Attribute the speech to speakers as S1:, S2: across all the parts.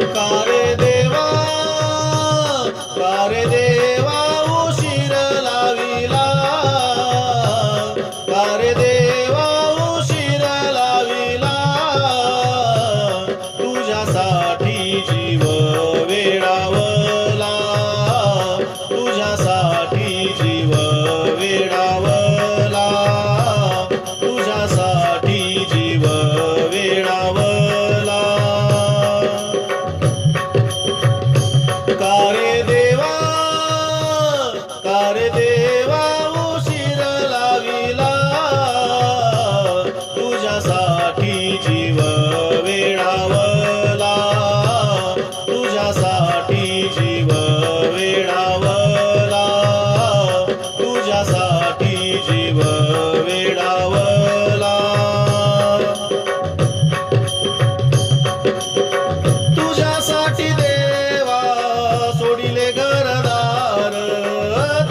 S1: कारे देवा, कारे देवा उशीर लाविला, कारे देवा उशीर लाविला, तुझ्यासाठी जीव वेडावला, तुझ्यासाठी जीव वेडावला, तुझ्यासाठी जीव वेडावला. कारे देवा, कारे देवा उशीर लाविला, तुझ्यासाठी जीव वेडावला, तुझ्यासाठी जीव वेडावला, तुझ्यासाठी जीव वेडावला. तुझ्यासाठी देवा सोडिले घरदार,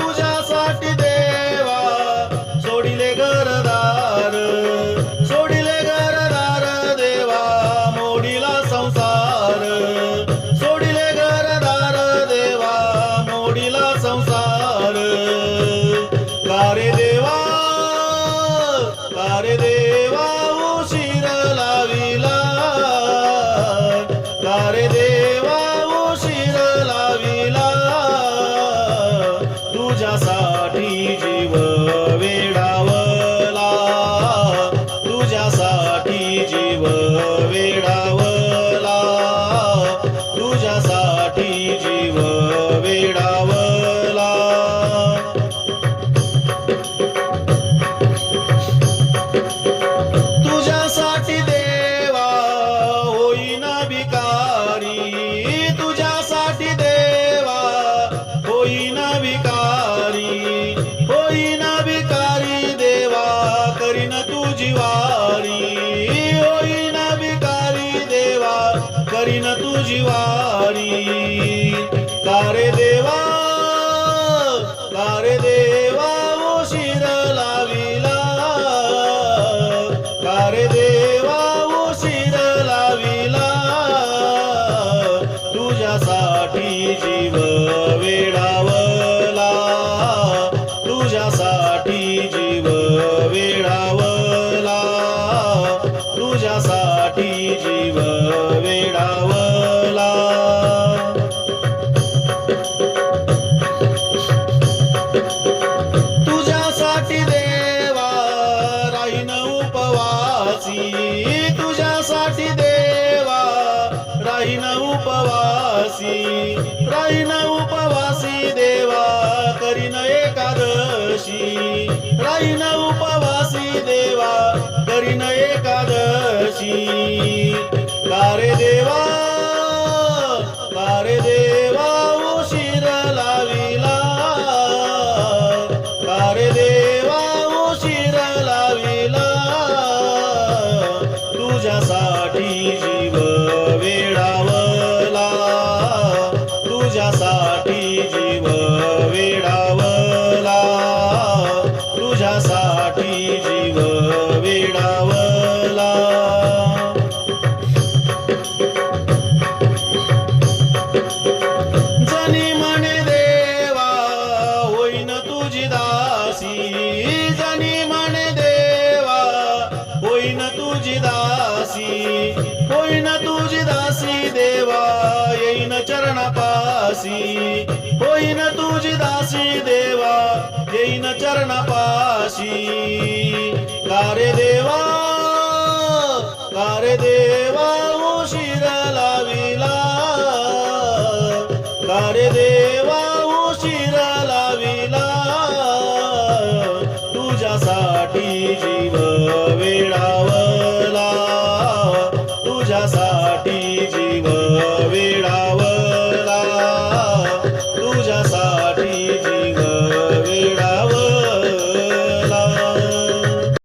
S1: तुझ्यासाठी देवा सोडिले घरदार, सोडिले घरदार देवा मोडीला संसार, सोडिले घरदार देवा मोडीला संसार. कारे देवा, कारे देवा उशीर लाविला, कारे देवा उशीर लाविला, तुझ्यासाठी जीव वेडावला, तुझ्यासाठी जीव वेडावला, तुझ्यासाठी जीव वेडावला. तुझ्यासाठी देवा होईना भिकारी, तुझ्यासाठी देवा होईना भिकारी, होईना भिकारी देवा करीन तुझी वारी, होईना भिकारी देवा करीन तुझी वारी. कारे देवा, कारे देवा उशीर लाविला, कारे देवा उशीर लाविला, तुझ्यासाठी जीव वेडावला, तुझ्यासाठी जीव वेडावला, तुझ्यासाठी जीव वेडावला. तुझ्यासाठी देवा राहीन उपवासी, तुझ्यासाठी देवा राहीन उपवासी, राहीन उपवासी देवा करीन एकादशी, राहीन उपवासी देवा करीन एकादशी. कारे देवा, कारे देवा उशीर लाविला, कारे देवा उशीर लाविला, तुझ्यासाठी जीव वेडावला, तुझ्यासाठी जीव वेडावला, तुझ्यासाठी जीव वेडावला. जनी म्हणे देवा होईन तुझी दासी, जनी म्हणे देवा होईन तुझी दासी, होईन तुझी दासी देवा येईन चरणापासी, होईन तुझी दासी देवा येईन चरणापाशी. कारे देवा, कारे देवा